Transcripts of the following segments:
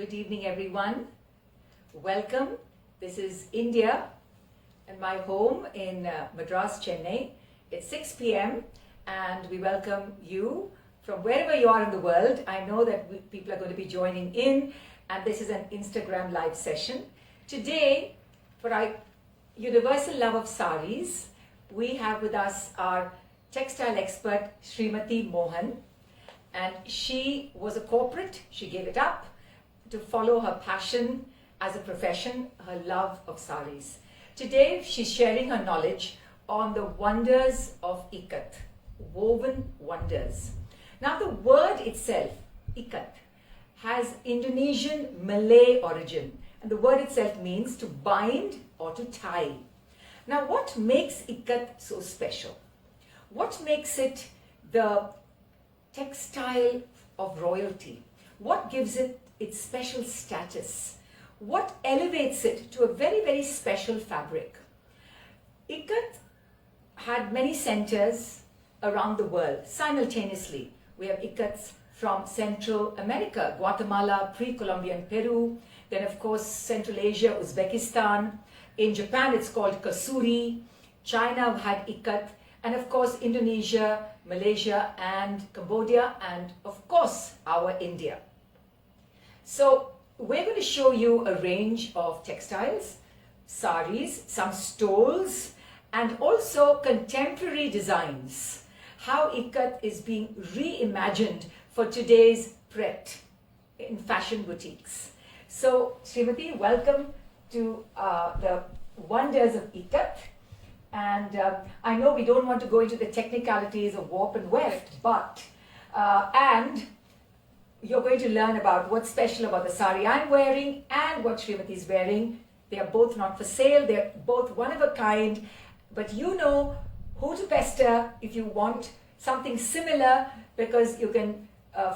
Good evening, everyone. Welcome. This is India and my home in Madras, Chennai. It's 6 p.m. and we welcome you from wherever you are in the world. I know that people are going to be joining in, and this is an Instagram live session. Today, for our universal love of saris, we have with us our textile expert, Srimati Mohan. And she was a corporate, she gave it up to follow her passion as a profession, her love of saris. Today, she's sharing her knowledge on the wonders of IKAT, woven wonders. Now, the word itself, IKAT, has Indonesian Malay origin, and the word itself means to bind or to tie. Now, what makes IKAT so special? What makes it the textile of royalty? What gives it its special status? What elevates it to a very, very special fabric? IKAT had many centers around the world simultaneously. We have IKATs from Central America, Guatemala, pre-Columbian Peru, then of course Central Asia, Uzbekistan. In Japan it's called Kasuri. China had IKAT, and of course Indonesia, Malaysia and Cambodia, and of course our India. So we're going to show you a range of textiles, saris, some stoles, and also contemporary designs. How IKAT is being reimagined for today's pret in fashion boutiques. So Srimati, welcome to the wonders of IKAT. And I know we don't want to go into the technicalities of warp and weft, but and you're going to learn about what's special about the sari I'm wearing and what Srimati is wearing. They are both not for sale. They're both one of a kind, but you know who to pester if you want something similar, because you can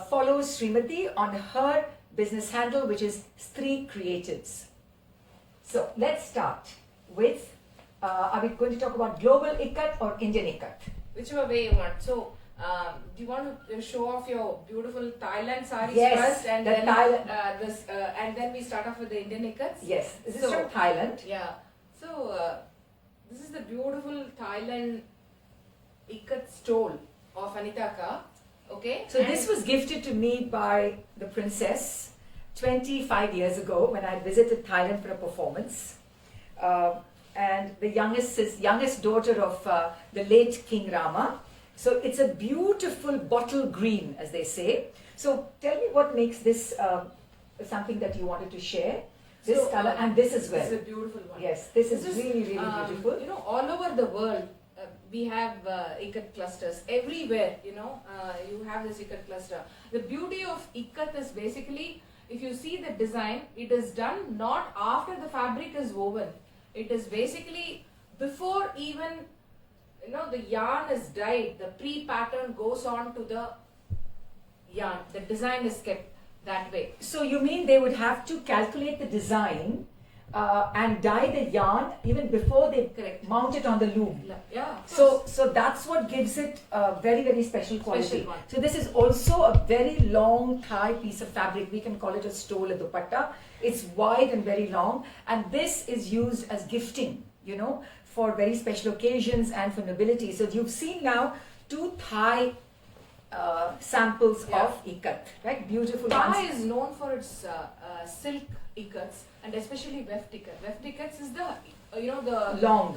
follow Srimati on her business handle, which is Stree Creatives. So let's start with, are we going to talk about global IKAT or Indian IKAT? Whichever way you want. So, do you want to show off your beautiful Thailand saris Yes, first, and the then Thailand- and then we start off with the Indian ikats? Yes, this is from Thailand. Yeah. So, this is the beautiful Thailand ikat stole of Anitaka. Okay. So this was gifted to me by the princess 25 years ago when I visited Thailand for a performance. And the youngest daughter of the late King Rama. So it's a beautiful bottle green, as they say. So tell me what makes this something that you wanted to share. This color and this as well. This is a beautiful one. Yes, this is really, really beautiful. You know, all over the world, we have ikat clusters everywhere. You know, you have this ikat cluster. The beauty of ikat is basically, if you see the design, it is done not after the fabric is woven. It is basically before even, you know, the yarn is dyed, the pre-pattern goes on to the yarn. The design is kept that way. So you mean they would have to calculate the design and dye the yarn even before they mount it on the loom? Yeah. So that's what gives it a very, very special quality. Special one. So this is also a very long thigh piece of fabric. We can call it a stole, a dupatta. It's wide and very long, and this is used as gifting, you know, for very special occasions and for nobility. So you've seen now two thigh samples of ikat, right? Beautiful Thai ones. is known for its silk ikats, and especially weft ikat. Weft ikats is the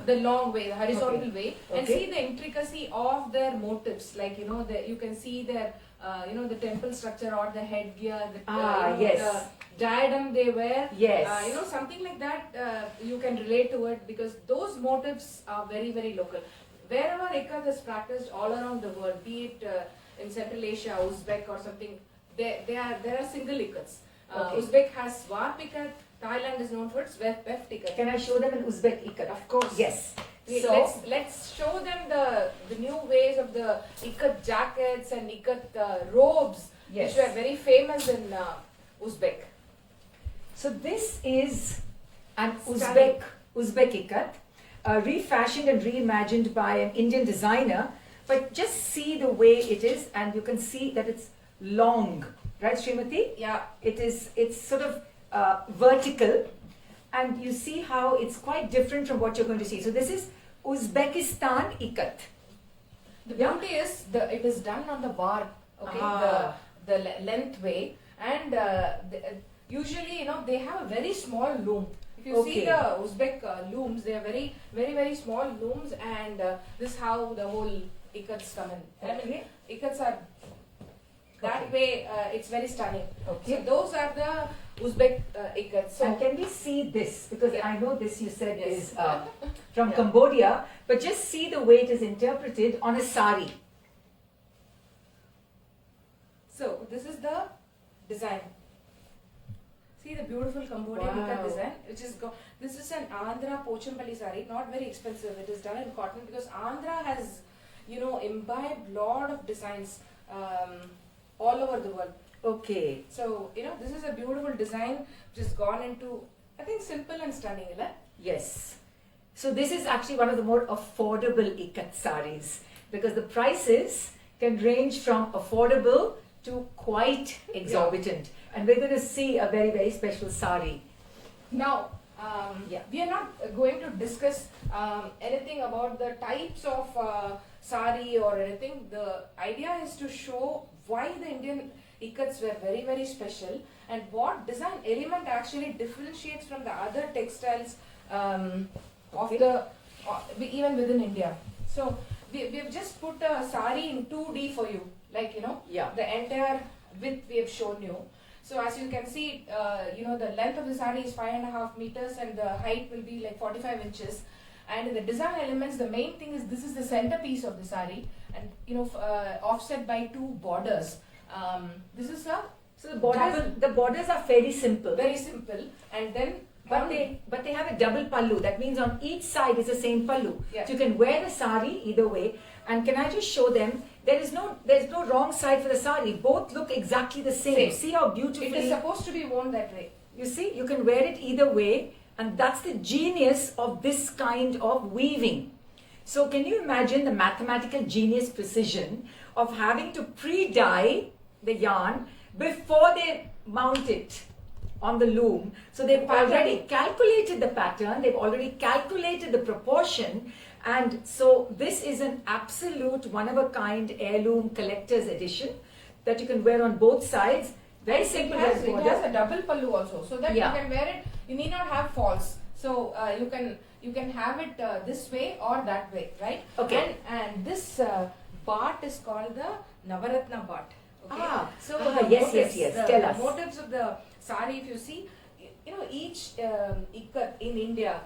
the long way, the horizontal way, and see the intricacy of their motifs. Like, you know, you can see their the temple structure or the headgear, the diadem they wear. Yes. Something like that. You can relate to it because those motifs are very, very local. Wherever ikat is practiced all around the world, be it in Central Asia, Uzbek or something, there are single ikats. Uzbek has warp ikat. Thailand is known for its weft ikat. Can I show them an Uzbek ikat? Of course. Yes. So let's show them the new ways of the ikat jackets and ikat robes, yes, which were very famous in Uzbek. So this is an Uzbek ikat, refashioned and reimagined by an Indian designer. But just see the way it is, and you can see that it's long. right, Srimati? Yeah. It's sort of vertical, and you see how it's quite different from what you're going to see. So this is Uzbekistan ikat. The beauty is it is done on the bar, okay, the length way, and usually they have a very small loom. If you see the Uzbek looms, they are very very small looms, and this is how the whole ikats come in. I mean, ikats are that way. It's very stunning. Okay. So those are the Uzbek ikats. So and can we see this? Because I know this you said Yes. is from Cambodia, but just see the way it is interpreted on a sari. So this is the design. See the beautiful Cambodian ikat design, which is this is an Andhra Pochampalli sari, not very expensive. It is done in cotton because Andhra has, imbibed lot of designs all over the world. Okay. So this is a beautiful design which has gone into, I think, simple and stunning, right? Yes. So this is actually one of the more affordable ikat saris because the prices can range from affordable to quite exorbitant. And we're going to see a very, very special sari. Now, we are not going to discuss anything about the types of sari or anything. The idea is to show why the Indian ikats were very, very special and what design element actually differentiates from the other textiles of even within India. So, we've just put a sari in 2D for you, like, the entire width we have shown you. So as you can see, the length of the sari is 5.5 meters and the height will be like 45 inches. And in the design elements, the main thing is this is the centerpiece of the sari and, offset by two borders. This is so the borders are fairly simple. Very simple. And then but they have a double pallu. That means on each side is the same pallu. Yeah. So you can wear the sari either way. And can I just show them? There's no wrong side for the sari. Both look exactly the same. See how beautifully it is supposed to be worn that way. You see, you can wear it either way, and that's the genius of this kind of weaving. So can you imagine the mathematical genius precision of having to pre-dye the yarn before they mount it on the loom? So they've already calculated the pattern, they've already calculated the proportion, and so this is an absolute one-of-a-kind heirloom collector's edition that you can wear on both sides. Very simple. It has a double pallu also, so that you can wear it. You need not have falls. So you can have it this way or that way, right? Okay. And this part is called the Navaratna part. Okay. So yes. Tell us. The motifs of the sari, if you see, each ikat in India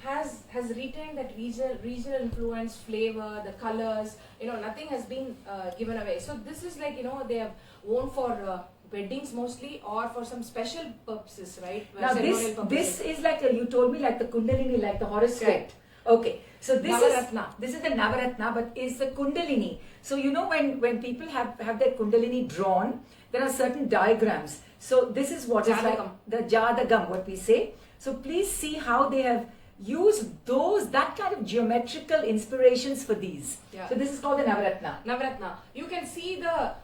has retained that regional influence, flavor, the colors. Nothing has been given away. So this is like they have worn for weddings mostly or for some special purposes, right? Now this is like you told me, like the Kundalini, like the horoscope. Correct. Okay, so this Navaratna. is the Navaratna, but is the Kundalini. So when people have their Kundalini drawn, there are certain diagrams. So this is what is like the Jadagam, what we say. So please see how they have used that kind of geometrical inspirations for these. Yeah. So this is called the Navaratna. Navaratna. You can see the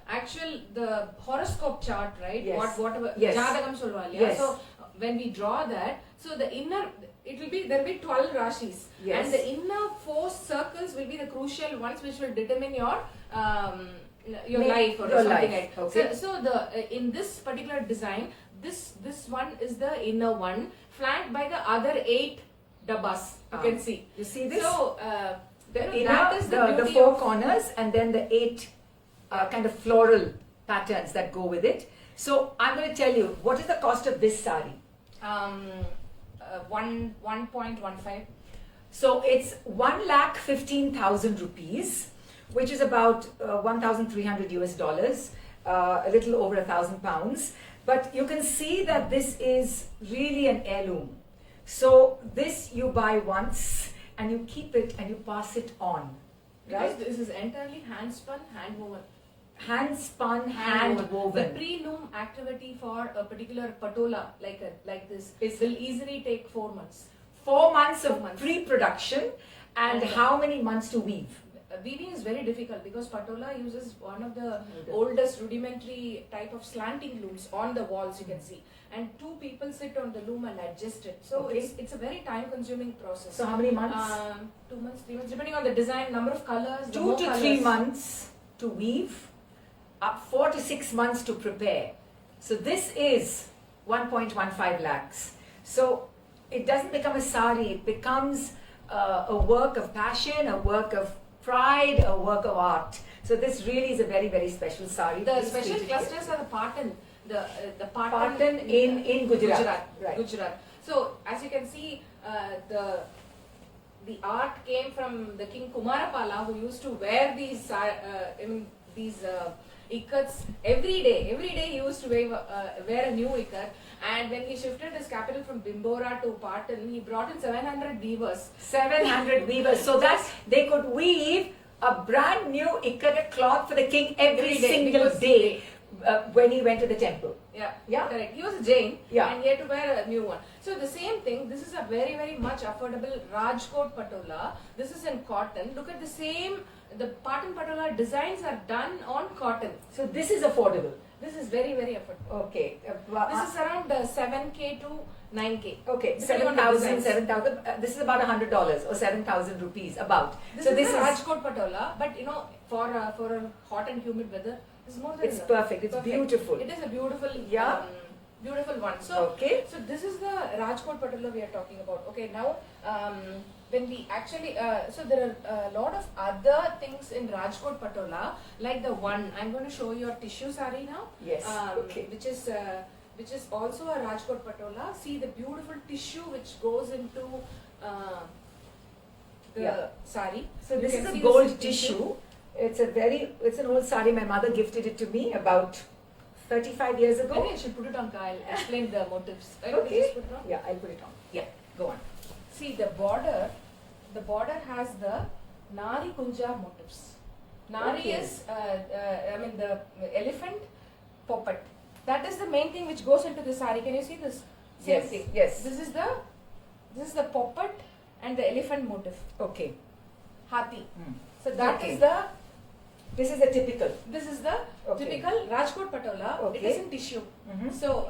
horoscope chart, right? Yes. Whatever. Yes. Jadagam solval. Yes. So when we draw that, so the inner, there will be 12 rashis. Yes. And the inner 4 circles will be the crucial ones which will determine your life or something life. like that. Okay. So in this particular design, this one is the inner one, flanked by the other 8 dabbas. You can see. You see this? So the inner, that is the 4 corners, and then the 8 kind of floral patterns that go with it. So I'm going to tell you, what is the cost of this sari? 1.15. So it's 1,15,000 rupees, which is about 1,300 US dollars, a little over 1,000 pounds. But you can see that this is really an heirloom. So this you buy once and you keep it and you pass it on. Because this is entirely hand spun, hand woven. Hand spun, hand woven. The pre-loom activity for a particular patola like this will easily take 4 months. 4 months of pre-production, and how many months to weave? weaving is very difficult because patola uses one of the oldest rudimentary type of slanting looms on the walls, you can see, and two people sit on the loom and adjust it. So it's a very time consuming process. So how many months? 2 months, 3 months, depending on the design, number of colors. 2 to 3 months to weave, up 4 to 6 months to prepare. So this is 1.15 lakhs. So it doesn't become a sari, it becomes a work of passion, a work of pride, a work of art. So this really is a very, very special sari. The special clusters are the patan, the patan in Gujarat. Right. Gujarat. So as you can see, the art came from the King Kumarapala, who used to wear these ikats every day. Every day he used to wear a new ikat. And when he shifted his capital from Bimbora to Patan, he brought in 700 weavers. 700 weavers, so that they could weave a brand new ikat cloth for the king every single day when he went to the temple. Yeah, correct. He was a Jain, yeah, and he had to wear a new one. So the same thing, this is a very, very much affordable Rajkot patola. This is in cotton. Look at the same, the Patan patola designs are done on cotton. So this is affordable. This is very, very affordable. Okay. This is around 7K to 9K. Okay, 7,000. This is about $100 or 7,000 rupees about. This is a Rajkot patola, but you know, for a hot and humid weather, it's more than it's perfect. It's beautiful. It is a beautiful, beautiful one. So, so this is the Rajkot patola we are talking about. Okay, now when we actually, so there are a lot of other things in Rajkot patola, like the one I'm going to show you a tissue sari now. Yes. Which is also a Rajkot patola. See the beautiful tissue which goes into the sari. So this is a gold tissue. It's an old sari. My mother gifted it to me about 35 years ago. Maybe I should put it on. I'll explain the motifs. Okay. Yeah, I'll put it on. Yeah, go on. See the border. The border has the Nari Kunja motifs. Nari is, the elephant puppet. That is the main thing which goes into the sari. Can you see this? Same thing. Yes. This is the puppet and the elephant motif. Okay. Hathi. So that is the. This is the typical. This is the typical Rajkot patola. Okay. It is in tissue. So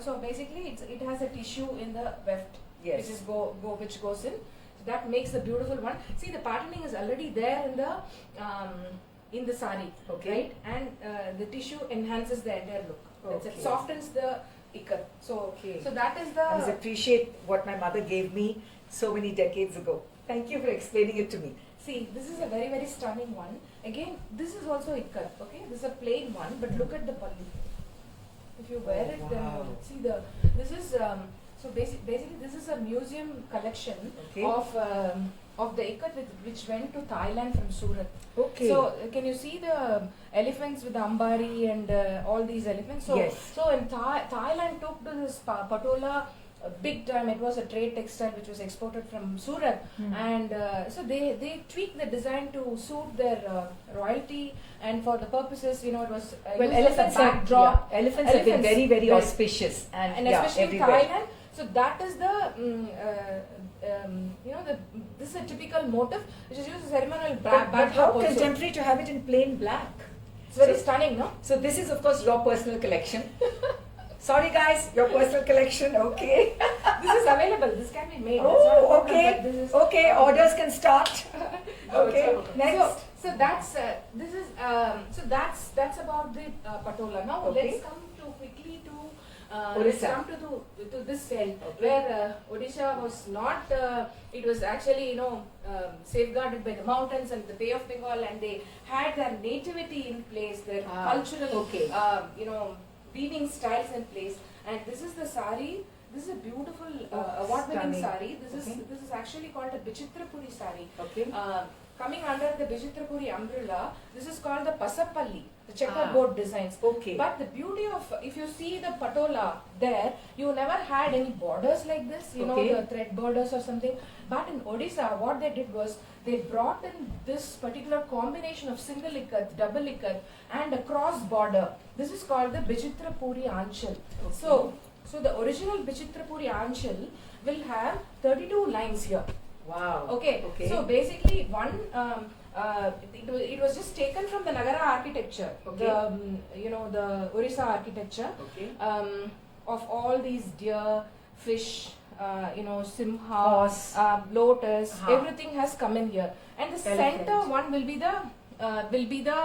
so basically it has a tissue in the weft, which is which goes in. So that makes the beautiful one. See, the patterning is already there in the sari, right? And the tissue enhances the entire look. It softens the ikat. So that is the. I must appreciate what my mother gave me so many decades ago. Thank you for explaining it to me. See, this is a very, very stunning one. Again, this is also ikat, okay? This is a plain one, but look at the pallu. If you wear it, see this is, so basically this is a museum collection of the ikat which went to Thailand from Surat. Okay. So, can you see the elephants with the ambari and all these elephants? So, so in Thailand took to this patola big time. It was a trade textile which was exported from Surat, and so they tweaked the design to suit their royalty, and for the purposes, it was elephants have been very, very auspicious, and especially everywhere. in Thailand. So that is the this is a typical motif which is used as ceremonial but how contemporary to have it in plain black. It's very stunning, no? So this is of course your personal collection. Sorry guys, your personal collection, okay. This is available, this can be made. Oh, okay. Okay, orders can start. Okay, next. So that's this is so that's about the patola. Now let's come to quickly to let's come to this cell where Odisha was not. It was actually safeguarded by the mountains and the Bay of Bengal, and they had their nativity in place, their cultural weaving styles in place. And this is the sari. This is a beautiful award-winning sari. This is actually called a Bichitrapuri sari. Okay. Coming under the Bichitrapuri umbrella, this is called the Pasapalli, the checkerboard designs. Okay. But the beauty of, if you see the patola there, you never had any borders like this, the thread borders or something. But in Odisha, what they did was, they brought in this particular combination of single ikat, double ikat, and a cross border. This is called the Bichitrapuri Anchal. Okay. So the original Bichitrapuri Anchal will have 32 lines here. Wow. Okay. So basically, one it was just taken from the Nagara architecture, Okay. the Orissa architecture, Okay. of all these deer, fish, simha, Horse. lotus, Uh-huh. everything has come in here. And the Elephant. center one will be the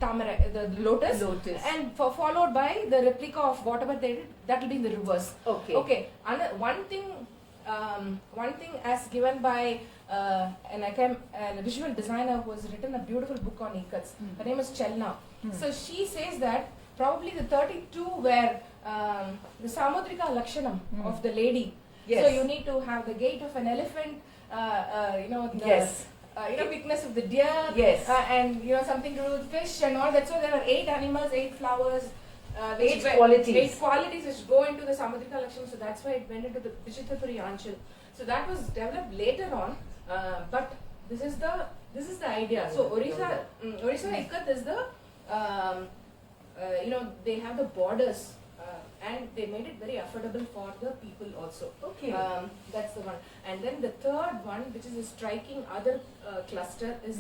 tamara, the lotus, Lotus. and followed by the replica of whatever they did. That will be in the reverse. Okay. Okay. One thing as given by a visual designer who has written a beautiful book on ikats. Her name is Chelna. So she says that probably the 32 were the Samudrika Lakshanam of the lady. Yes. So you need to have the gait of an elephant, Yes. weakness of the deer, Yes. and something to do with fish and all that. So there are 8 animals, 8 flowers, Eight qualities. 8 qualities which go into the Samudrika Lakshana. So that's why it went into the Vichitrapuri Anchal. So that was developed later on, but this is the idea. So Orissa Ikat is the they have the borders. And they made it very affordable for the people also. Okay. That's the one. And then the third one, which is a striking other cluster, is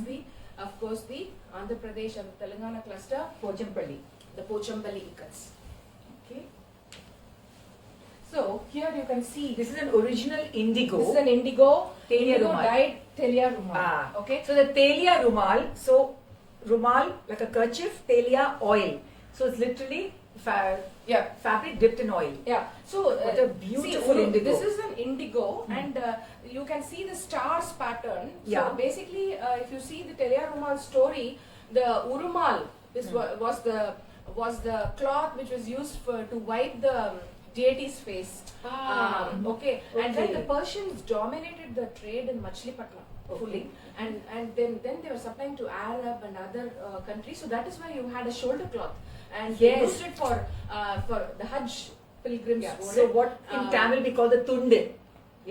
of course, the Andhra Pradesh and the Telangana cluster, Pochampalli. the Pochampalli ikats. Okay. So here you can see This is an original indigo. this is an indigo Rumal. dyed Telia Rumal. Ah. Okay. So the Telia Rumal, so Rumal like a kerchief, Telia oil. So it's literally fabric dipped in oil. Yeah. So What a beautiful see, indigo. This is an indigo, and you can see the stars pattern. Yeah. So basically, if you see the Telia Rumal story, the urumal was the cloth which was used to wipe the deity's face. Okay. And then the Persians dominated the trade in Machilipatnam fully, and then they were supplying to Arab and other countries. So that is why you had a shoulder cloth, and they Yes. used it for the Hajj pilgrims. Yeah. wore So it. what in Tamil we call the tunde.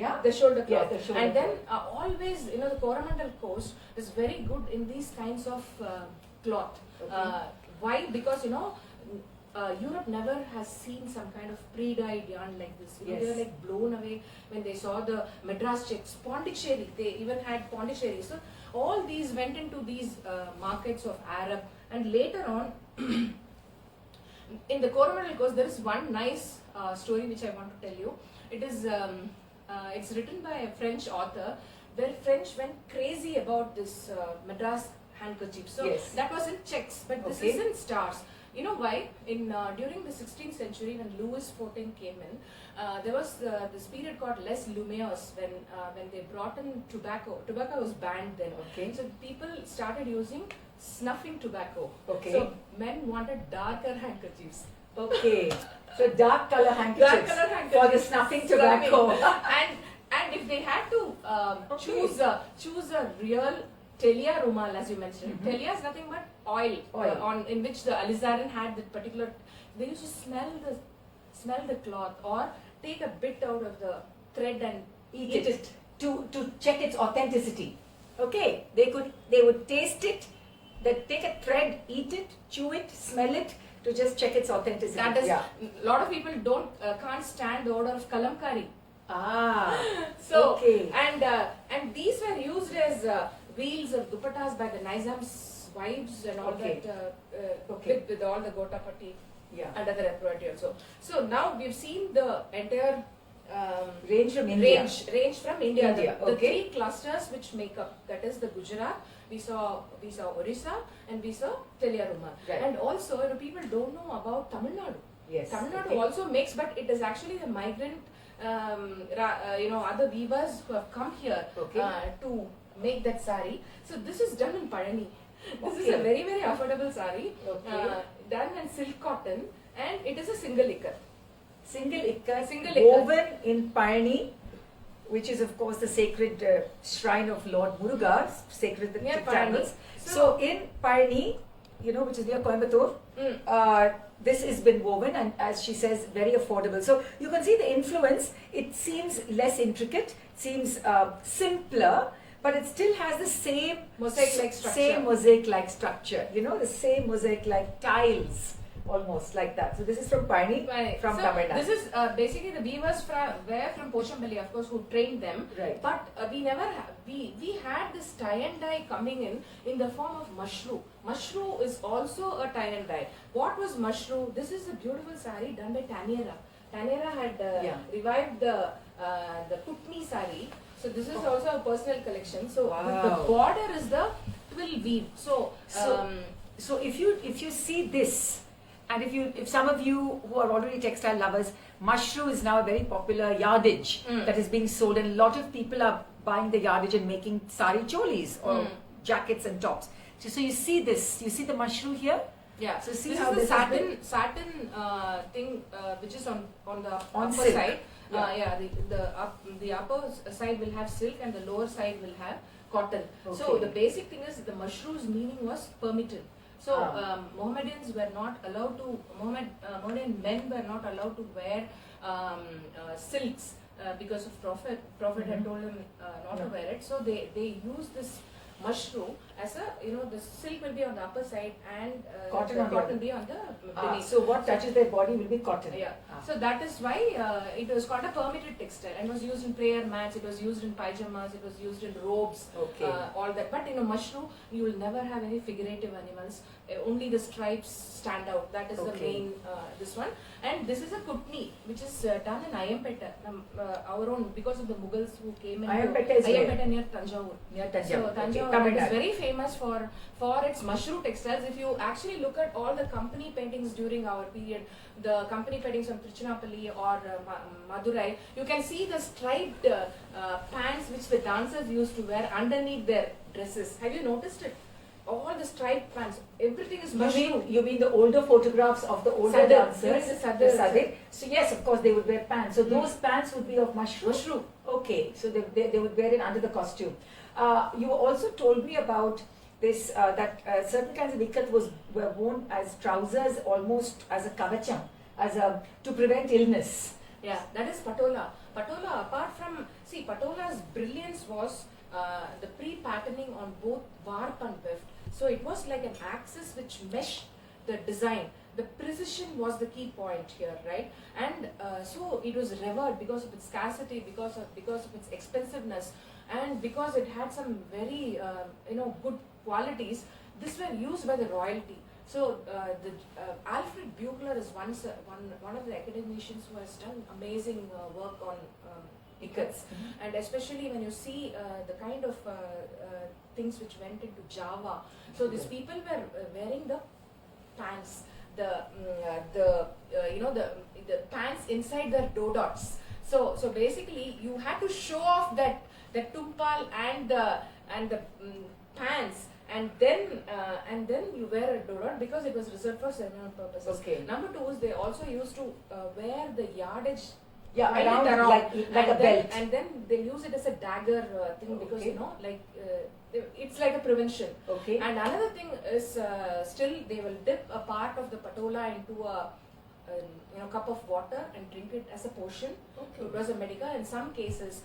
Yeah. The shoulder Yeah, cloth. the shoulder And then cloth. always, the Coromandel coast is very good in these kinds of cloth. Okay. Why? Because Europe never has seen some kind of pre-dyed yarn like this. They Yes. were like blown away when they saw the Madras checks, Pondicherry. They even had Pondicherry. So all these went into these markets of Arab, and later on. In the Coromandel coast, there is one nice story which I want to tell you. It is it's written by a French author, where French went crazy about this Madras handkerchief. So Yes. that was in checks, but this Okay. is in stars. You know why? During the 16th century, when Louis XIV came in, there was this period called Les Lumières when they brought in tobacco. Tobacco was banned then. Okay. So people started using snuffing tobacco. Okay. So men wanted darker handkerchiefs. Okay. So dark color handkerchiefs. Dark color handkerchiefs. For the snuffing tobacco. and if they had to choose a real Telia Rumal, as you mentioned. Telia is nothing but oil, in which the alizarin had that particular. They used to smell the cloth or take a bit out of the thread and Eat it to check its authenticity. Okay. They would taste it. They take a thread, eat it, chew it, smell it to just check its authenticity. That is, a lot of people can't stand the odor of kalamkari. So okay. and these were used as wheels or dupattas by the Nizam's wives and all Okay. that with all the gotapatti and other embroidery also. So now we've seen the entire Range from India. range from India. India, The okay. 3 clusters which make up, that is the Gujarat, we saw Orissa, and we saw Telia Rumal. Right. And also, people don't know about Tamil Nadu. Yes. Tamil Nadu okay. also makes, but it is actually the migrant, other weavers who have come here Okay. to make that sari. So this is done in Parani. This is Okay. a very, very affordable sari, Okay. done in silk cotton, and it is a single ikat. Single ikat, Single ikat. woven in Parani, which is of course the sacred shrine of Lord Muruga, sacred to Near Tamils. Parani. So in Parani, which is near Coimbatore, this has been woven, and as she says, very affordable. So you can see the influence. It seems less intricate, seems simpler, but it still has the same Mosaic-like structure. Same mosaic-like structure. The same mosaic-like tiles almost like that. So this is from Pani, Right. from So Tamil Nadu. this is basically the weavers were from Pochambally, of course, who trained them. Right. But we never we had this tie and dye coming in the form of mushroom. Mushroom is also a tie and dye. What was mushroom? This is a beautiful sari done by Taniera. Taniera had revived the Putni sari. So this is also a personal collection. So the border is the twill weave. So if you see this, and if some of you who are already textile lovers, mushroom is now a very popular yardage that is being sold, and a lot of people are buying the yardage and making sari cholis or jackets and tops. So you see this, you see the mushroom here. Yeah. So see this how is this the satin thing which is on the upper silk. side. Yeah. The upper side will have silk and the lower side will have cotton. Okay. So the basic thing is the mushroom's meaning was permitted. So Mohammedans were not allowed to, Mohammedan men were not allowed to wear silks because of Prophet had told them not to wear it. So they used this mushroom as a, the silk will be on the upper side and cotton will be on the beneath. So what touches their body will be cotton. Yeah. So that is why it was called a permitted textile and was used in prayer mats, it was used in pyjamas, it was used in robes, all that. But in a mushroom, you will never have any figurative animals. Only the stripes stand out. That is the main this one. And this is a kutni, which is done in Ayampeta, our own, because of the Mughals who came in. Ayampeta near Tanjavur. So Tanjavur is very famous for its mushroom textiles. If you actually look at all the company paintings during our period, the company paintings on Tiruchirappalli or Madurai, you can see the striped pants which the dancers used to wear underneath their dresses. Have you noticed it? All the striped pants, everything is mushroom. You mean the older photographs of the older dancers? The Sadr. So yes, of course they would wear pants. So those pants would be of mushroom? Mushroom. Okay, so they would wear it under the costume. You also told me about this, that certain kinds of ikat were worn as trousers, almost as a kavacham, to prevent illness. Yeah, that is patola. Patola, apart from, patola's brilliance was the pre-patterning on both warp and weft. So it was like an axis which meshed the design. The precision was the key point here, right? And so it was revered because of its scarcity, because of its expensiveness, and because it had some very good qualities. These were used by the royalty. So Alfred Bugler is one of the academicians who has done amazing work on ikats, and especially when you see the kind of things which went into Java. So these people were wearing the pants, the pants inside their dodots. So basically you had to show off that tumpal and the pants. And then you wear a dodot because it was reserved for ceremonial purposes. Okay. Number two is they also used to wear the yardage around like a belt, and then they use it as a dagger thing because it's like a prevention. Okay. And another thing is still they will dip a part of the patola into a cup of water and drink it as a potion. Okay. It was a medical. In some cases,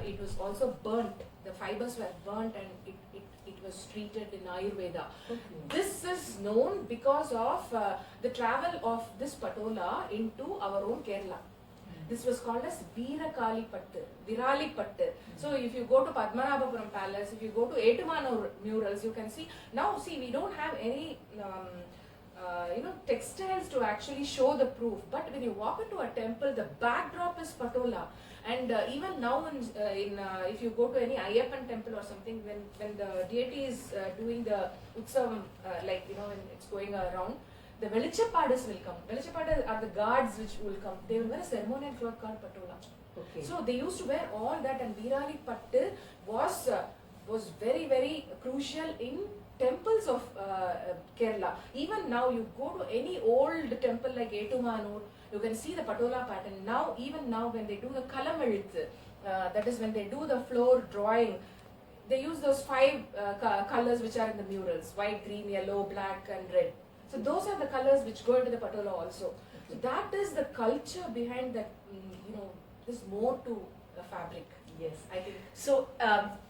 it was also burnt. The fibers were burnt and it was treated in Ayurveda. Okay. This is known because of the travel of this patola into our own Kerala. This was called as Veerakali Pattu, Virali Pattu. So if you go to Padmanabhapuram Palace, if you go to Etumanur murals, you can see. Now see, we don't have any textiles to actually show the proof. But when you walk into a temple, the backdrop is patola. And even now, if you go to any Ayyappan temple or something, when the deity is doing the utsavam, when it's going around, the Velichapadas will come. Velichapadas are the guards which will come. They will wear a ceremonial cloth called patola. Okay. So they used to wear all that, and Virali Pattu was very, very crucial in temples of Kerala. Even now, you go to any old temple like Etumanur, you can see the patola pattern. Even now, when they do the Kalamelithu, that is when they do the floor drawing, they use those 5 colors which are in the murals: white, green, yellow, black, and red. So those are the colors which go into the patola also. Okay. So that is the culture behind that. There's more to the fabric. Yes, I think. So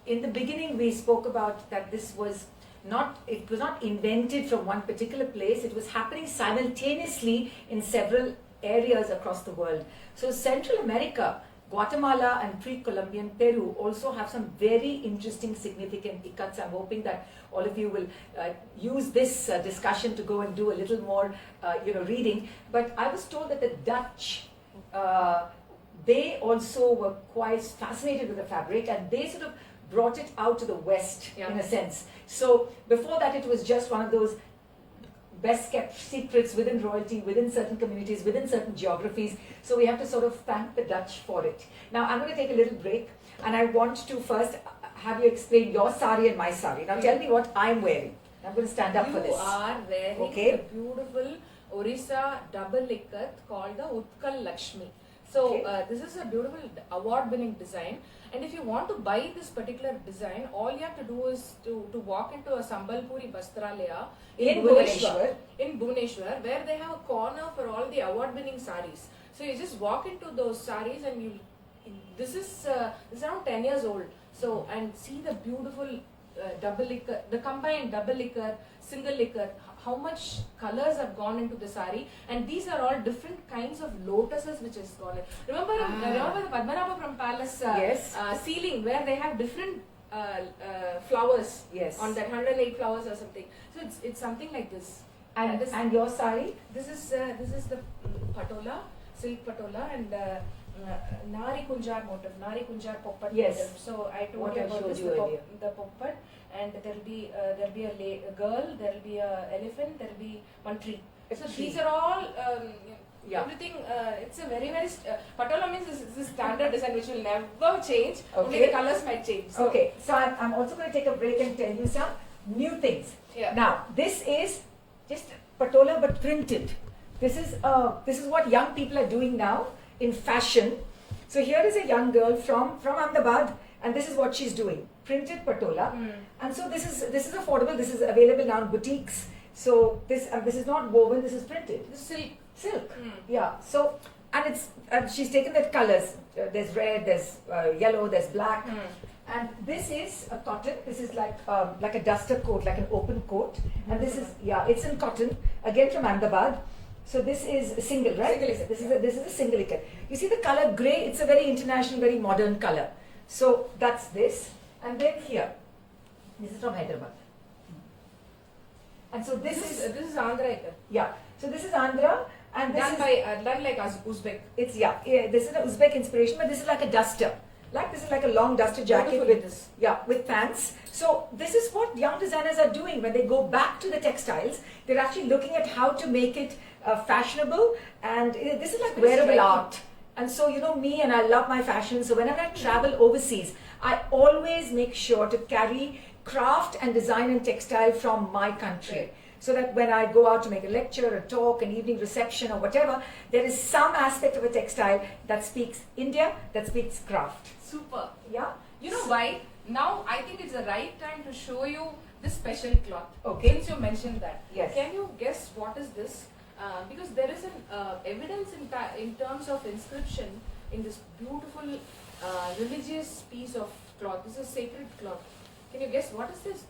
in the beginning, we spoke about that this was it was not invented from one particular place. It was happening simultaneously in several areas across the world. So Central America, Guatemala and pre-Columbian Peru also have some very interesting, significant ikats. I'm hoping that all of you will use this discussion to go and do a little more, reading. But I was told that the Dutch, they also were quite fascinated with the fabric, and they sort of brought it out to the West, in a sense. So before that, it was just one of those best kept secrets within royalty, within certain communities, within certain geographies. So we have to sort of thank the Dutch for it. Now I'm going to take a little break, and I want to first have you explain your sari and my sari. Now tell me what I'm wearing. I'm going to stand up for this. You are wearing the beautiful Orissa double ikat called the Utkal Lakshmi. So this is a beautiful award-winning design, and if you want to buy this particular design, all you have to do is to walk into a Sambalpuri Bastralaya in Bhubaneswar, where they have a corner for all the award-winning saris. So you just walk into those saris, and this is around 10 years old. So, and see the beautiful double ikat, the combined double ikat, single ikat, how much colors have gone into the sari, and these are all different kinds of lotuses which has gone in. Remember the Padmanabhapuram Palace ceiling where they have different flowers on that 108 flowers or something. So it's something like this. And your sari? This is the patola, silk patola, and Nari Kunjar motif, Nari Kunjar Poppat motif. So I told you about this, the Poppat, and there'll be a girl, there'll be an elephant, there'll be one tree. So these are all everything. It's a very patola means this is standard design which will never change. Only the colors might change. So So I'm also going to take a break and tell you some new things. Now this is just patola but printed. This is what young people are doing now in fashion. So here is a young girl from Ahmedabad, and this is what she's doing: printed patola. And so this is affordable. This is available now in boutiques. So this is not woven. This is printed. This is Silk. Yeah. So and she's taken the colors. There's red. There's yellow. There's black. And this is a cotton. This is like a duster coat, like an open coat. And this is it's in cotton, again from Ahmedabad. So this is a single, right? This is a single ikat. You see the color grey. It's a very international, very modern color. So that's this. And then here, this is from Hyderabad. And so this is Andhra ikat. Yeah. So this is Andhra, and this done like Uzbek. It's this is an Uzbek inspiration, but this is like a duster. This is like a long duster jacket with pants. So this is what young designers are doing when they go back to the textiles. They're actually looking at how to make it fashionable, and this is like wearable art. And so me, and I love my fashion. So whenever I travel overseas, I always make sure to carry craft and design and textile from my country. So that when I go out to make a lecture, a talk, an evening reception or whatever, there is some aspect of a textile that speaks India, that speaks craft. Super. Yeah. You know why? Now I think it's the right time to show you this special cloth. Since you mentioned that. Yes. Can you guess what is this? Because there is an evidence in terms of inscription in this beautiful religious piece of cloth. This is sacred cloth. Can you guess what is this?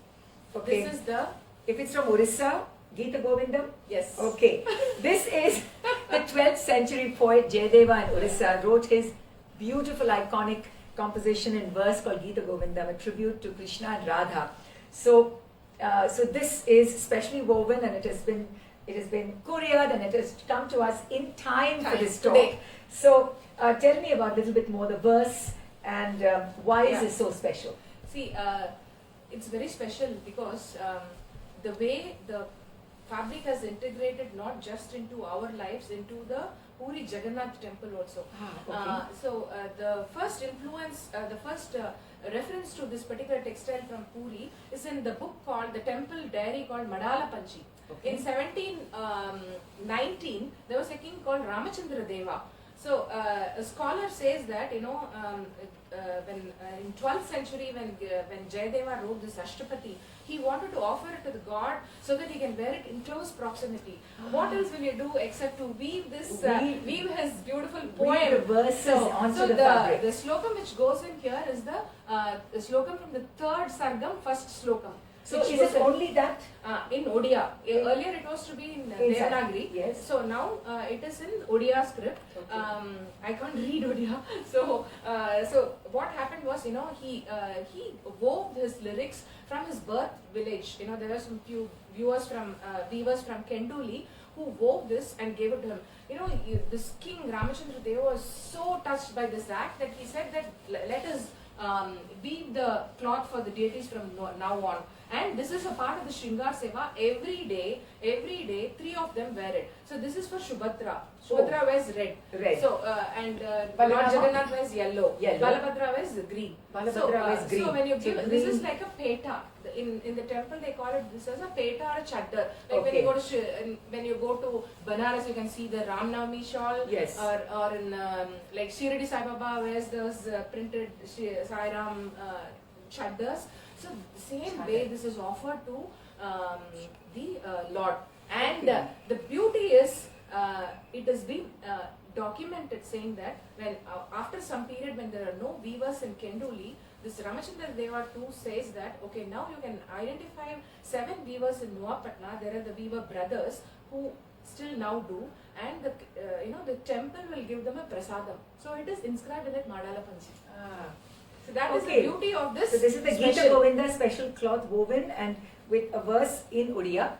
This is the... If it's from Orissa, Gita Govindam? Yes. Okay. This is the 12th century poet Jayadeva in Orissa wrote his beautiful iconic composition in verse called Gita Govindam, a tribute to Krishna and Radha. So this is specially woven, and it has been couriered, and it has come to us in time for this talk. Today. So tell me about a little bit more the verse and why is this so special? See, it's very special because the way the fabric has integrated not just into our lives, into the Puri Jagannath temple also. So the first influence, the first reference to this particular textile from Puri is in the book called, the temple diary called Madala Panchi. In 1719, there was a king called Ramachandra Deva. So a scholar says that when in 12th century when Jayadeva wrote this Ashtapati, he wanted to offer it to the god so that he can wear it in close proximity. What else will you do except to weave this weave his beautiful poem? Weave the verses onto the fabric. The slokam which goes in here is the slokam from the third sargam, first slokam. So is it only that? In Odia. Earlier it was to be in Devanagari. Yes. So now it is in Odia script. Okay. I can't read Odia. So what happened was, he wove his lyrics from his birth village. There were some few weavers from Kenduli who wove this and gave it to him. This King Ramachandra Deva was so touched by this act that he said that let us weave the cloth for the deities from now on. And this is a part of the Shringar Seva. Every day, 3 of them wear it. So this is for Subhadra. Subhadra wears red. So and Lord Jagannath wears yellow. Balabhadra wears green. So when you give, this is like a peta. In the temple they call it this as a peta or a chaddar. Like when you go to Banaras, you can see the Ram Navami shawl. Yes. Or in like Shirdi Sai Baba wears those printed Sai Ram chaddars. So the same way this is offered to the Lord. And the beauty is it has been documented saying that when after some period when there are no weavers in Kenduli, this Ramachandra Deva too says that okay, now you can identify 7 weavers in Nuapatna. There are the weaver brothers who still now do, and the temple will give them a prasadam. So it is inscribed in that Madala Panchi. So that is the beauty of this. So this is the Gita Govinda special cloth woven and with a verse in Odia.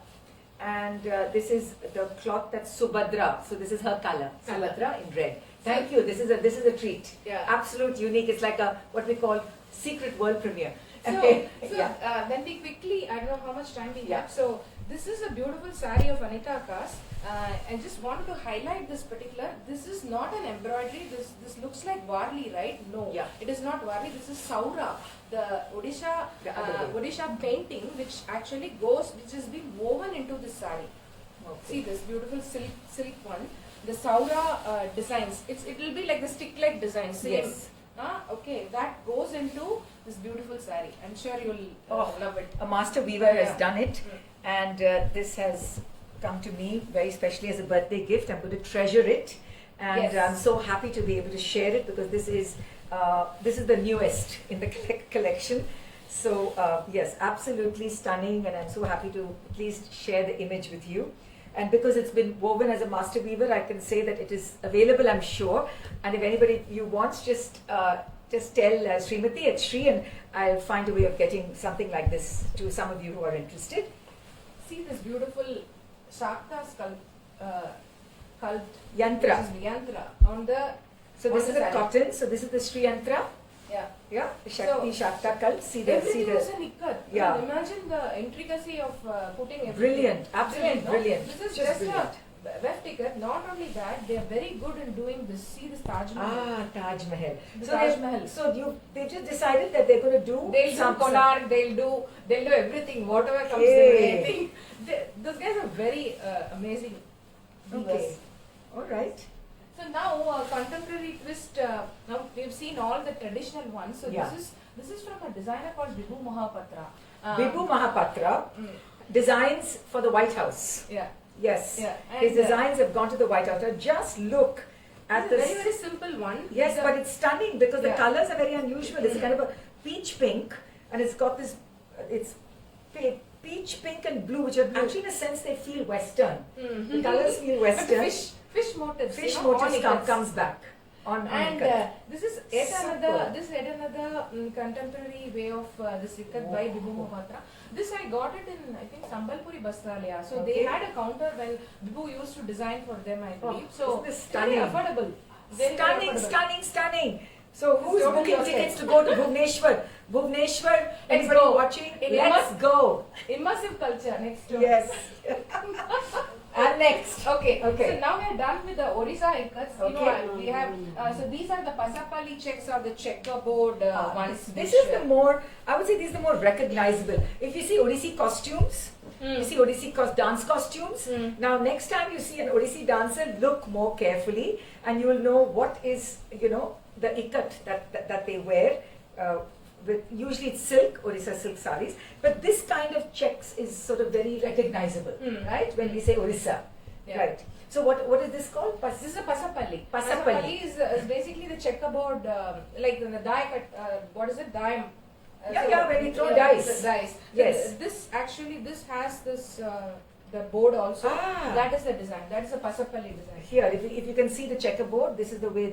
And this is the cloth that's Subhadra. So this is her color, Subhadra in red. Thank you. This is a treat. Yeah. Absolute unique. It's like a what we call secret world premiere. Then we quickly, I don't know how much time we have. So this is a beautiful sari of Anita Akash. I just wanted to highlight this particular. This is not an embroidery. This looks like Varli, right? No, it is not Varli. This is Saura, the Odisha painting, which actually which has been woven into this sari. Okay. See this beautiful silk one. The Saura designs. It will be like the stick-like design. Same. Yes. Okay, that goes into this beautiful sari. I'm sure you'll love it. A master weaver has done it, and this has come to me very specially as a birthday gift. I'm going to treasure it, and I'm so happy to be able to share it because this is the newest in the collection. So yes, absolutely stunning, and I'm so happy to at least share the image with you. And because it's been woven as a master weaver, I can say that it is available, I'm sure. And if anybody you wants, just tell Srimati at Sri, and I'll find a way of getting something like this to some of you who are interested. See this beautiful Shakta cult Yantra. This is Yantra on the. So this is a cotton. So this is the Sri Yantra. Yeah. Shakti Shakta cult. Everything is an IKAT. Yeah. Imagine the intricacy of putting everything. Brilliant. Absolutely brilliant. This is just a weft IKAT. Not only that, they are very good in doing this. See this Taj Mahal. Taj Mahal. Taj Mahal. So they've just decided that they're going to do. They'll do collard. They'll do everything. Whatever comes their way. I think those guys are very amazing. Okay. All right. So now contemporary twist. Now we've seen all the traditional ones. So this is from a designer called Vibhu Mahapatra. Vibhu Mahapatra designs for the White House. Yeah. Yes. Yeah. His designs have gone to the White House. Now just look at this. Very simple one. Yes, but it's stunning because the colors are very unusual. It's kind of a peach pink, and it's got this. It's peach pink and blue, which are actually in a sense they feel Western. The colors feel Western. Fish motifs. Fish motifs comes back on and this is yet another contemporary way of this ikat by Vibhu Mahapatra. This I got it in I think Sambalpuri Bastralaya. So they had a counter when Vibhu used to design for them, I believe. So this is stunning. Very affordable. Stunning. So who's booking tickets to go to Bhubaneswar? Anybody watching? Let's go. Immersive culture next door. Yes. And next. Okay. So now we are done with the Orissa ikats. Okay. We have so these are the Pasapali checks or the checkerboard ones. This is the more, I would say these are the more recognizable. If you see Odissi costumes, you see Odissi dance costumes. Now next time you see an Odissi dancer, look more carefully and you will know what is, the ikat that they wear. Usually it's silk, Orissa silk saris, but this kind of checks is sort of very recognizable, right? When we say Orissa, right? So what is this called? This is a Pasapalli. Pasapalli is basically the checkerboard, like the die cut. What is it? Die. When we throw dice. Yes. This has this the board also. Ah. That is the design. That is a Pasapalli design. Here, if you can see the checkerboard, this is the way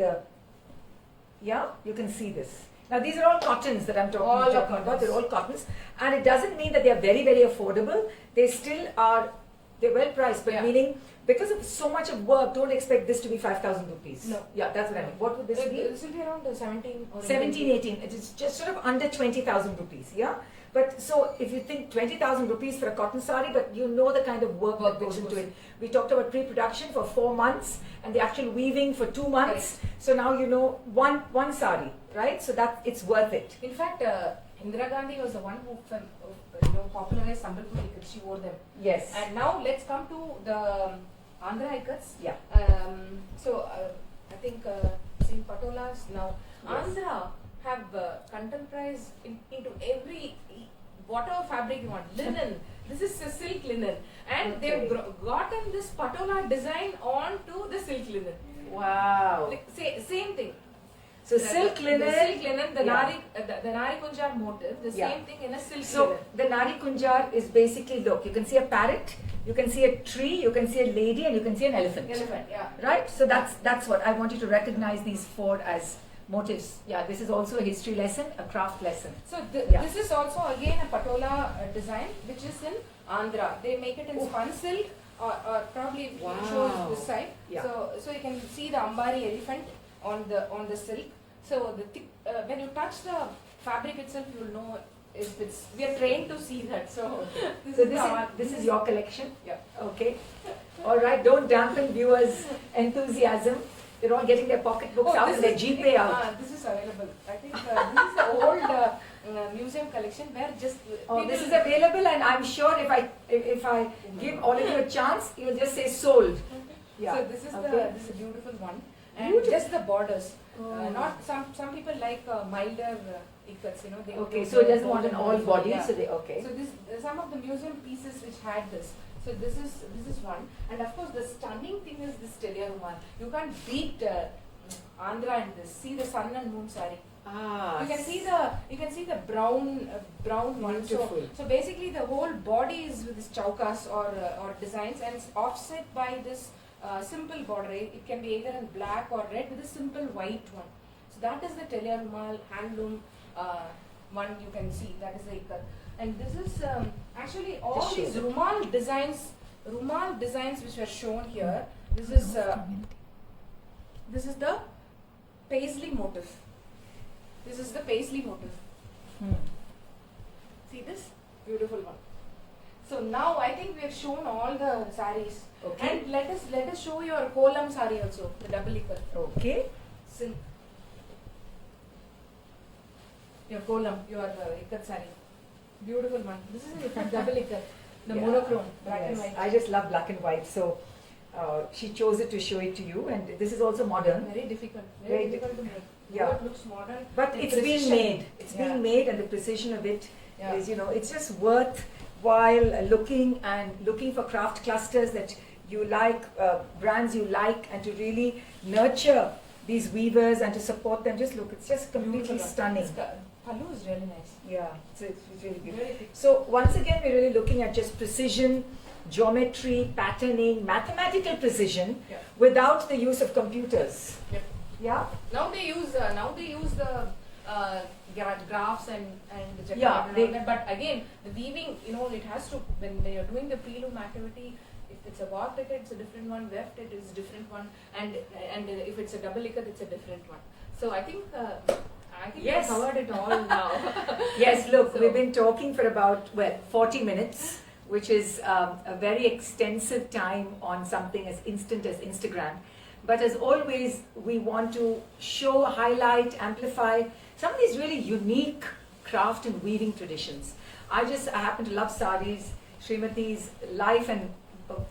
you can see this. Now these are all cottons that I'm talking about. They're all cottons, and it doesn't mean that they are very, very affordable. They still are. They're well priced, but meaning because of so much of work, don't expect this to be 5,000 rupees. No. Yeah, that's what I mean. What would this be? This will be around 17 or 17, 18. It is just sort of under 20,000 rupees. Yeah. But so if you think 20,000 rupees for a cotton sari, but you know the kind of work that goes into it. We talked about pre-production for 4 months and the actual weaving for 2 months. Right. So now you know one sari, right? So that it's worth it. In fact, Indira Gandhi was the one who popularized Sambalpuri ikats. She wore them. Yes. And now let's come to the Andhra ikats. Yeah. I think see patolas now. Yes. Andhra have contemporized into every whatever fabric you want. Linen. This is a silk linen, and they've gotten this patola design onto the silk linen. Wow. Like, same thing. So silk linen, the Nari Kunjar motif, the same thing in a silk linen. So the Nari Kunjar is basically, look, you can see a parrot, you can see a tree, you can see a lady, and you can see an elephant. Right? So that's what I want you to recognize these 4 as motifs. Yeah, this is also a history lesson, a craft lesson. So this is also again a patola design, which is in Andhra. They make it in spun silk, or probably shows this side. Yeah. So you can see the Ambari elephant on the silk. So the thick, when you touch the fabric itself, you will know if it's. We are trained to see that. So this is your collection. Yeah. Okay. All right. Don't dampen viewers' enthusiasm. They're all getting their pocketbooks out and their GPay out. This is available. I think this is the old museum collection where just. This is available, and I'm sure if I give all of you a chance, you'll just say sold. Yeah. So this is a beautiful one, and just the borders. Not some people like milder ikats. So it doesn't want an all body. Yeah. So So this some of the museum pieces which had this. So this is one, and of course the stunning thing is this Telia Rumal. You can't beat Andhra in this. See the sun and moon sari. You can see the brown one. So basically the whole body is with this chaukas or designs, and it's offset by this simple border. It can be either in black or red with a simple white one. So that is the Telia Rumal handloom one. You can see that is the ikat. And this is actually all these rumal designs which are shown here. This is the paisley motif. This is the paisley motif. See this beautiful one. So now I think we have shown all the saris. Okay. And let us show your kolam sari also, the double ikat. Okay. Silk. Your kolam, your ikat sari. Beautiful one. This is a double ikat. The monochrome, black and white. I just love black and white. So she chose it to show it to you, and this is also modern. Very difficult. Very difficult to make. Yeah. It looks modern. But it's being made. It's being made, and the precision of it is, it's just worthwhile looking for craft clusters that you like, brands you like, and to really nurture these weavers and to support them. Just look, it's just completely stunning. Pallu is really nice. Yeah, it's really beautiful. So once again, we're really looking at just precision, geometry, patterning, mathematical precision without the use of computers. Yep. Yeah. Now they use the graphs and the checkerboard but again the weaving, it has to when you're doing the preloom activity. If it's a bar ikat, it's a different one. Weft, it is a different one, and if it's a double ikat, it's a different one. So I think we covered it all now. Yes, look, we've been talking for about 40 minutes, which is a very extensive time on something as instant as Instagram. But as always, we want to show, highlight, amplify some of these really unique craft and weaving traditions. I happen to love saris. Srimati's life and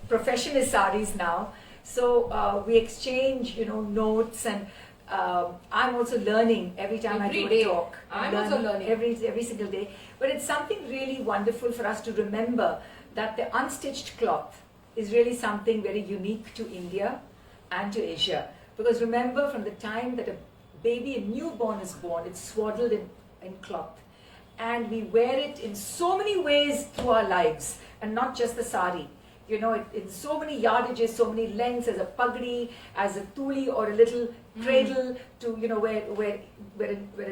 profession is saris now. So we exchange, notes, and I'm also learning every time I do a talk. I'm also learning every single day. But it's something really wonderful for us to remember that the unstitched cloth is really something very unique to India and to Asia. Because remember, from the time that a newborn is born, it's swaddled in cloth. and we wear it in so many ways through our lives, and not just the sari. You know, in so many yardages, so many lengths, as a pagdi, as a tuli or a little cradle, to, you know, where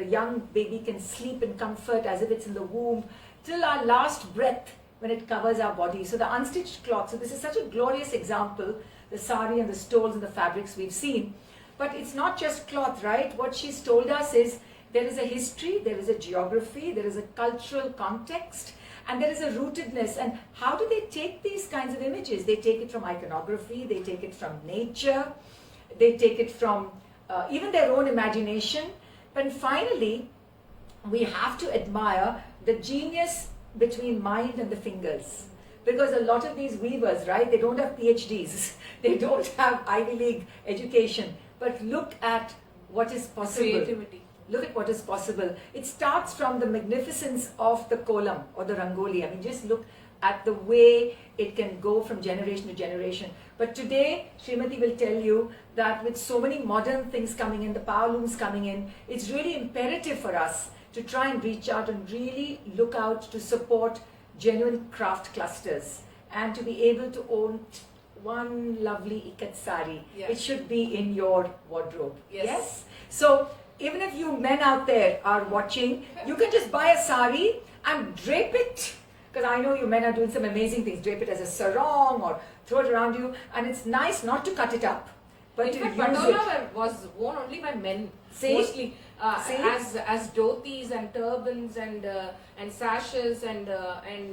a young baby can sleep in comfort as if it's in the womb, till our last breath when it covers our body. So the unstitched cloth, so this is such a glorious example, the sari and the stoles and the fabrics we've seen. But it's not just cloth, right? What she's told us is there is a history, there is a geography, there is a cultural context, and there is a rootedness. And how do they take these kinds of images? They take it from iconography, they take it from nature, they take it from even their own imagination. But finally, we have to admire the genius between mind and the fingers. Because a lot of these weavers, right, they don't have PhDs, they don't have Ivy League education, but look at what is possible. Creativity. Look at what is possible. It starts from the magnificence of the kolam or the rangoli. I mean, just look at the way it can go from generation to generation. But today, Srimati will tell you that with so many modern things coming in, the power looms coming in, it's really imperative for us to try and reach out and really look out to support genuine craft clusters and to be able to own one lovely ikat sari. Yeah. It should be in your wardrobe. Yes. So even if you men out there are watching, you can just buy a sari and drape it. Because I know you men are doing some amazing things. Drape it as a sarong or throw it around you. And it's nice not to cut it up, but In to fact, use it. patola was worn only by men. See? Mostly See? as dhotis and turbans and sashes and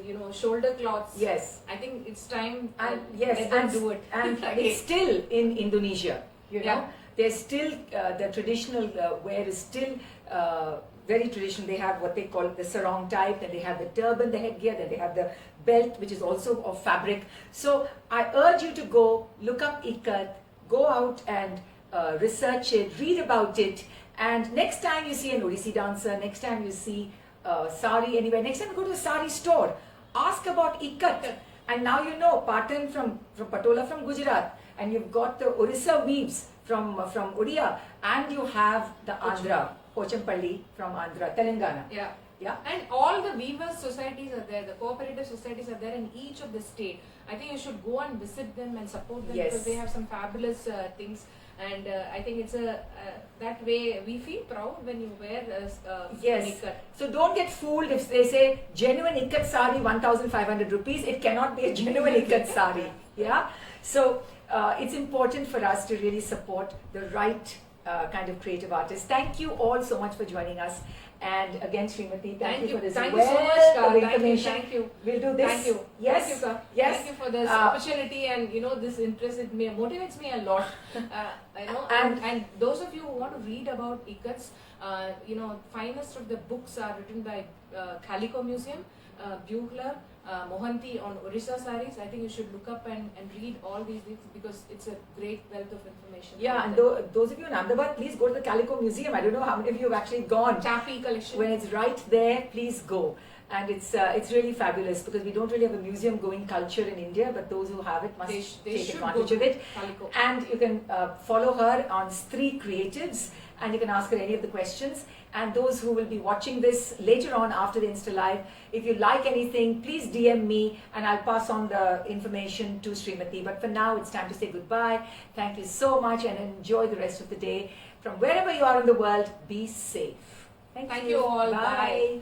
you know, shoulder cloths. Yes. I think it's time And let yes, them and, do it. and Okay. it's still in Indonesia. You know, Yeah. there's still the traditional wear is still very traditional. They have what they call the sarong type, then they have the turban, the headgear, then they have the belt, which is also of fabric. So I urge you to go look up ikat, go out and research it, read about it, and next time you see an Odissi dancer, next time you see sari anywhere, next time you go to a sari store, ask about ikat. And now you know Patan from Patola from Gujarat, and you've got the Orissa weaves from Odia, and you have the Andhra, Pochampalli from Andhra, Telangana. Yeah. Yeah. And all the weavers societies are there, the cooperative societies are there in each of the state. I think you should go and visit them and support them Yes. because they have some fabulous things. And I think it's that way we feel proud when you wear Yes. ikat. So don't get fooled if they say genuine ikat sari 1,500 rupees. It cannot be a genuine ikat sari. Yeah. So it's important for us to really support the right kind of creative artists. Thank you all so much for joining us. And again, Srimati, thank you for this Thank you so much, wealth Ka. of Thank you. information. Thank you. We'll do this. Thank you. Yes. Thank you, Ka. Yes. Thank you for this opportunity, and you know, this interested me, motivates me a lot. You know, and those of you who want to read about ikats, you know, finest of the books are written by Calico Museum, Bugler, Mohanty on Orissa saris. I think you should look up and read all these things because it's a great wealth of information. Yeah, and those of you in Ahmedabad, please go to the Calico Museum. I don't know how many of you have actually gone. Chappy collection. When it's right there, please go. And it's really fabulous because we don't really have a museum going culture in India, but those who have it must They take should advantage go of to it. Calico. And you can follow her on Stree Creatives, and you can ask her any of the questions. And those who will be watching this later on after the Insta Live, if you like anything, please DM me and I'll pass on the information to Srimati. But for now, it's time to say goodbye. Thank you so much and enjoy the rest of the day. From wherever you are in the world, be safe. Thank you all. Bye. Bye.